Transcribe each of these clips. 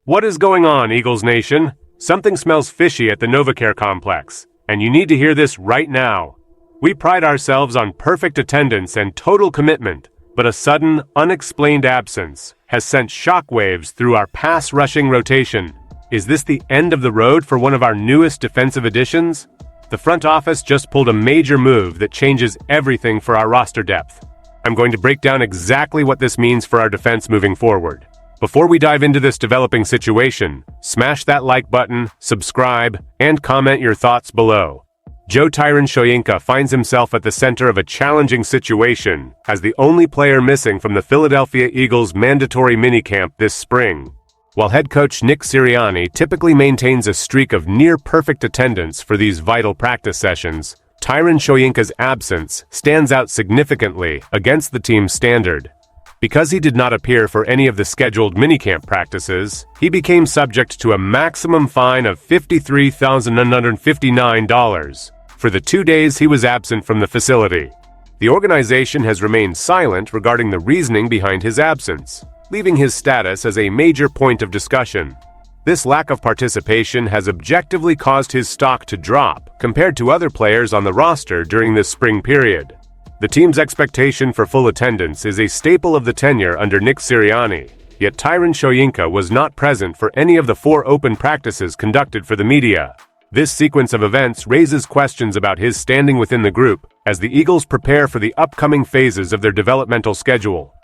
What is going on, Eagles Nation? Something smells fishy at the NovaCare complex, and you need to hear this right now. We pride ourselves on perfect attendance and total commitment, but a sudden, unexplained absence has sent shockwaves through our pass-rushing rotation. Is this the end of the road for one of our newest defensive additions? The front office just pulled a major move that changes everything for our roster depth. I'm going to break down exactly what this means for our defense moving forward. Before we dive into this developing situation, smash that like button, subscribe, and comment your thoughts below. Tyron-Shoyinka finds himself at the center of a challenging situation as the only player missing from the Philadelphia Eagles' mandatory minicamp this spring. While head coach Nick Sirianni typically maintains a streak of near-perfect attendance for these vital practice sessions, Tyron-Shoyinka's absence stands out significantly against the team's standard. Because he did not appear for any of the scheduled minicamp practices, he became subject to a maximum fine of $53,959 for the 2 days he was absent from the facility. The organization has remained silent regarding the reasoning behind his absence, leaving his status as a major point of discussion. This lack of participation has objectively caused his stock to drop compared to other players on the roster during this spring period. The team's expectation for full attendance is a staple of the tenure under Nick Sirianni, yet Tyron-Shoyinka was not present for any of the 4 open practices conducted for the media. This sequence of events raises questions about his standing within the group as the Eagles prepare for the upcoming phases of their developmental schedule.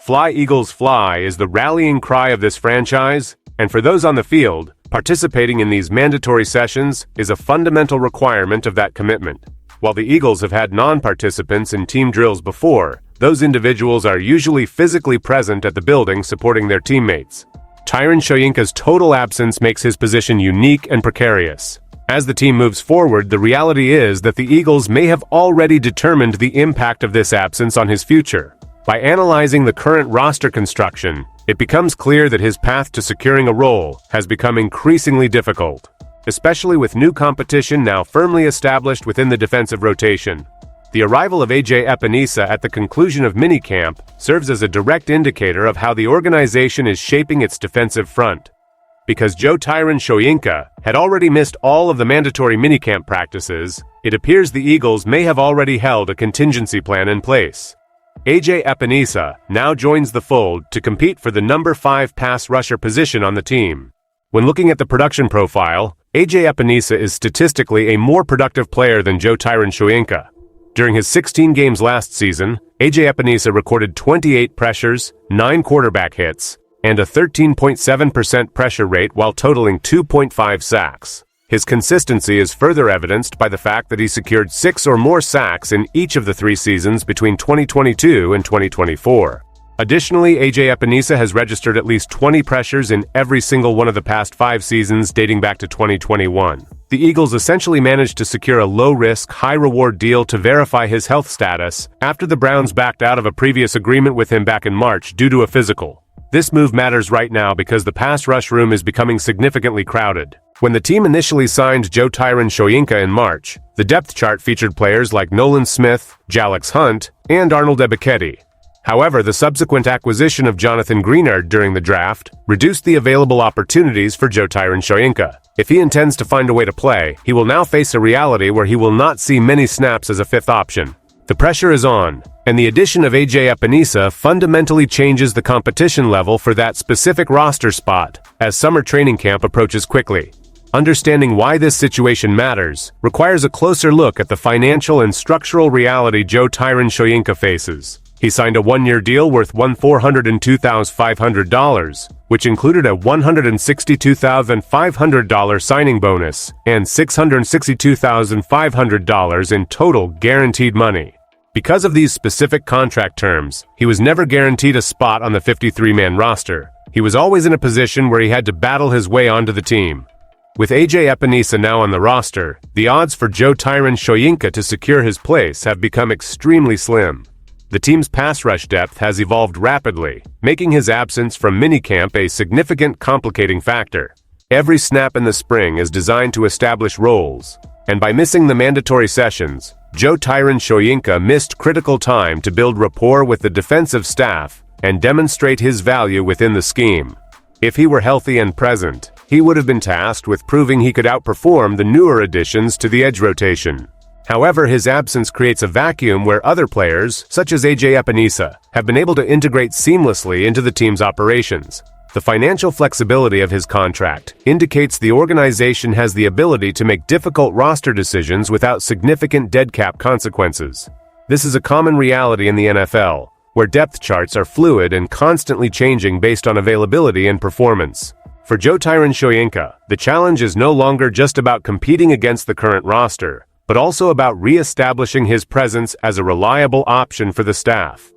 Fly Eagles Fly is the rallying cry of this franchise, and for those on the field, participating in these mandatory sessions is a fundamental requirement of that commitment. While the Eagles have had non-participants in team drills before, those individuals are usually physically present at the building supporting their teammates. Tyron-Shoyinka's total absence makes his position unique and precarious. As the team moves forward, the reality is that the Eagles may have already determined the impact of this absence on his future. By analyzing the current roster construction, it becomes clear that his path to securing a role has become increasingly difficult, especially with new competition now firmly established within the defensive rotation. The arrival of A.J. Epinesa at the conclusion of minicamp serves as a direct indicator of how the organization is shaping its defensive front. Because Tyron-Shoyinka had already missed all of the mandatory minicamp practices, it appears the Eagles may have already held a contingency plan in place. A.J. Epinesa now joins the fold to compete for the number 5 pass rusher position on the team. When looking at the production profile, A.J. Epinesa is statistically a more productive player than Tyron-Shoyinka. During his 16 games last season, A.J. Epinesa recorded 28 pressures, 9 quarterback hits, and a 13.7% pressure rate while totaling 2.5 sacks. His consistency is further evidenced by the fact that he secured 6 or more sacks in each of the 3 seasons between 2022 and 2024. Additionally, A.J. Epinesa has registered at least 20 pressures in every single one of the past 5 seasons dating back to 2021. The Eagles essentially managed to secure a low-risk, high-reward deal to verify his health status after the Browns backed out of a previous agreement with him back in March due to a physical. This move matters right now because the pass rush room is becoming significantly crowded. When the team initially signed Tyron-Shoyinka in March, the depth chart featured players like Nolan Smith, Jalix Hunt, and Arnold Ebiketie. However, the subsequent acquisition of Jonathan Greenard during the draft reduced the available opportunities for Tyron-Shoyinka. If he intends to find a way to play, he will now face a reality where he will not see many snaps as a 5th option. The pressure is on, and the addition of A.J. Epinesa fundamentally changes the competition level for that specific roster spot as summer training camp approaches quickly. Understanding why this situation matters requires a closer look at the financial and structural reality Tyron-Shoyinka faces. He signed a 1-year deal worth $402,500, which included a $162,500 signing bonus and $662,500 in total guaranteed money. Because of these specific contract terms, he was never guaranteed a spot on the 53-man roster. He was always in a position where he had to battle his way onto the team. With A.J. Epinesa now on the roster, the odds for Tyron-Shoyinka to secure his place have become extremely slim. The team's pass rush depth has evolved rapidly, making his absence from minicamp a significant complicating factor. Every snap in the spring is designed to establish roles, and by missing the mandatory sessions, Tyron-Shoyinka missed critical time to build rapport with the defensive staff and demonstrate his value within the scheme. If he were healthy and present, he would have been tasked with proving he could outperform the newer additions to the edge rotation. However, his absence creates a vacuum where other players, such as AJ Epinesa, have been able to integrate seamlessly into the team's operations. The financial flexibility of his contract indicates the organization has the ability to make difficult roster decisions without significant dead cap consequences. This is a common reality in the NFL, where depth charts are fluid and constantly changing based on availability and performance. For Tyron-Shoyinka, the challenge is no longer just about competing against the current roster, but also about re-establishing his presence as a reliable option for the staff.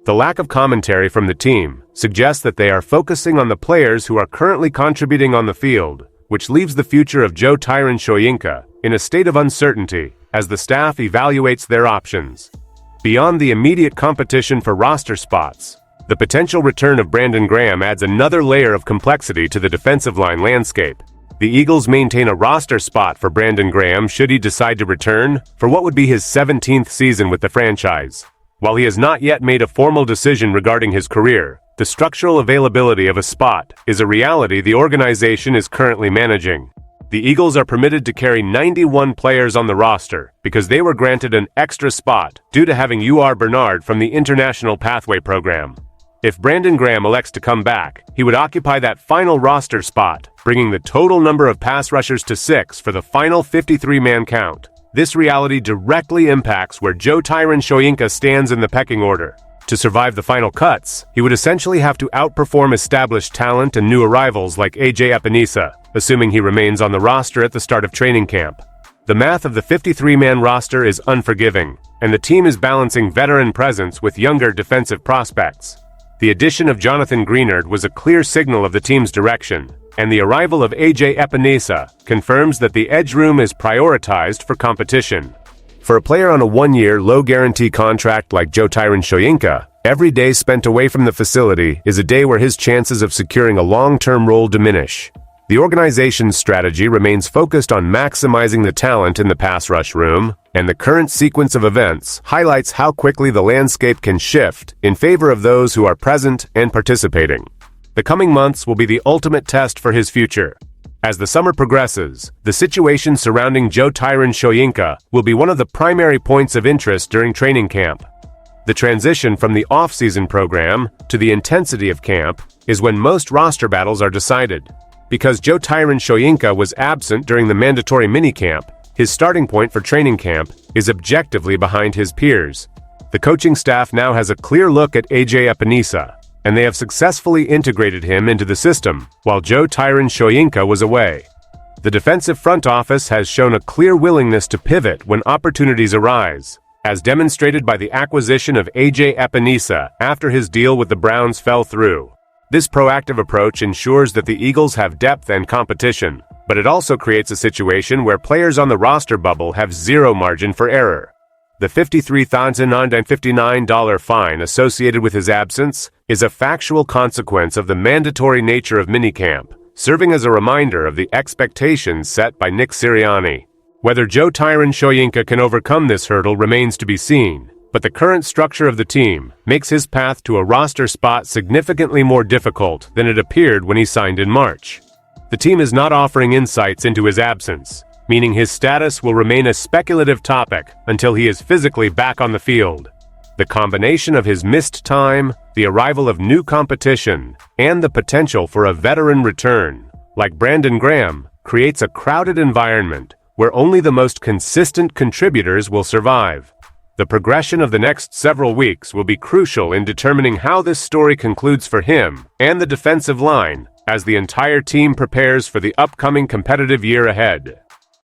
The lack of commentary from the team suggests that they are focusing on the players who are currently contributing on the field, which leaves the future of Tyron-Shoyinka in a state of uncertainty as the staff evaluates their options. Beyond the immediate competition for roster spots, the potential return of Brandon Graham adds another layer of complexity to the defensive line landscape. The Eagles maintain a roster spot for Brandon Graham should he decide to return for what would be his 17th season with the franchise. While he has not yet made a formal decision regarding his career, the structural availability of a spot is a reality the organization is currently managing. The Eagles are permitted to carry 91 players on the roster because they were granted an extra spot due to having UR Bernard from the International Pathway Program. If Brandon Graham elects to come back, he would occupy that final roster spot, bringing the total number of pass rushers to 6 for the final 53-man count. This reality directly impacts where Tyron-Shoyinka stands in the pecking order. To survive the final cuts, he would essentially have to outperform established talent and new arrivals like AJ Epinesa, assuming he remains on the roster at the start of training camp. The math of the 53-man roster is unforgiving, and the team is balancing veteran presence with younger defensive prospects. The addition of Jonathan Greenard was a clear signal of the team's direction, and the arrival of AJ Epinesa confirms that the edge room is prioritized for competition. For a player on a one-year, low-guarantee contract like Tyron-Shoyinka, every day spent away from the facility is a day where his chances of securing a long-term role diminish. The organization's strategy remains focused on maximizing the talent in the pass rush room, and the current sequence of events highlights how quickly the landscape can shift in favor of those who are present and participating. The coming months will be the ultimate test for his future. As the summer progresses, the situation surrounding Tyron-Shoyinka will be one of the primary points of interest during training camp. The transition from the off-season program to the intensity of camp is when most roster battles are decided. Because Tyron-Shoyinka was absent during the mandatory minicamp, his starting point for training camp is objectively behind his peers. The coaching staff now has a clear look at AJ Epinesa, and they have successfully integrated him into the system while Tyron-Shoyinka was away. The defensive front office has shown a clear willingness to pivot when opportunities arise, as demonstrated by the acquisition of AJ Epinesa after his deal with the Browns fell through. This proactive approach ensures that the Eagles have depth and competition, but it also creates a situation where players on the roster bubble have zero margin for error. The $53,959 fine associated with his absence is a factual consequence of the mandatory nature of minicamp, serving as a reminder of the expectations set by Nick Sirianni. Whether Tyron-Shoyinka can overcome this hurdle remains to be seen, but the current structure of the team makes his path to a roster spot significantly more difficult than it appeared when he signed in March. The team is not offering insights into his absence, meaning his status will remain a speculative topic until he is physically back on the field. The combination of his missed time, the arrival of new competition, and the potential for a veteran return, like Brandon Graham, creates a crowded environment where only the most consistent contributors will survive. The progression of the next several weeks will be crucial in determining how this story concludes for him and the defensive line as the entire team prepares for the upcoming competitive year ahead.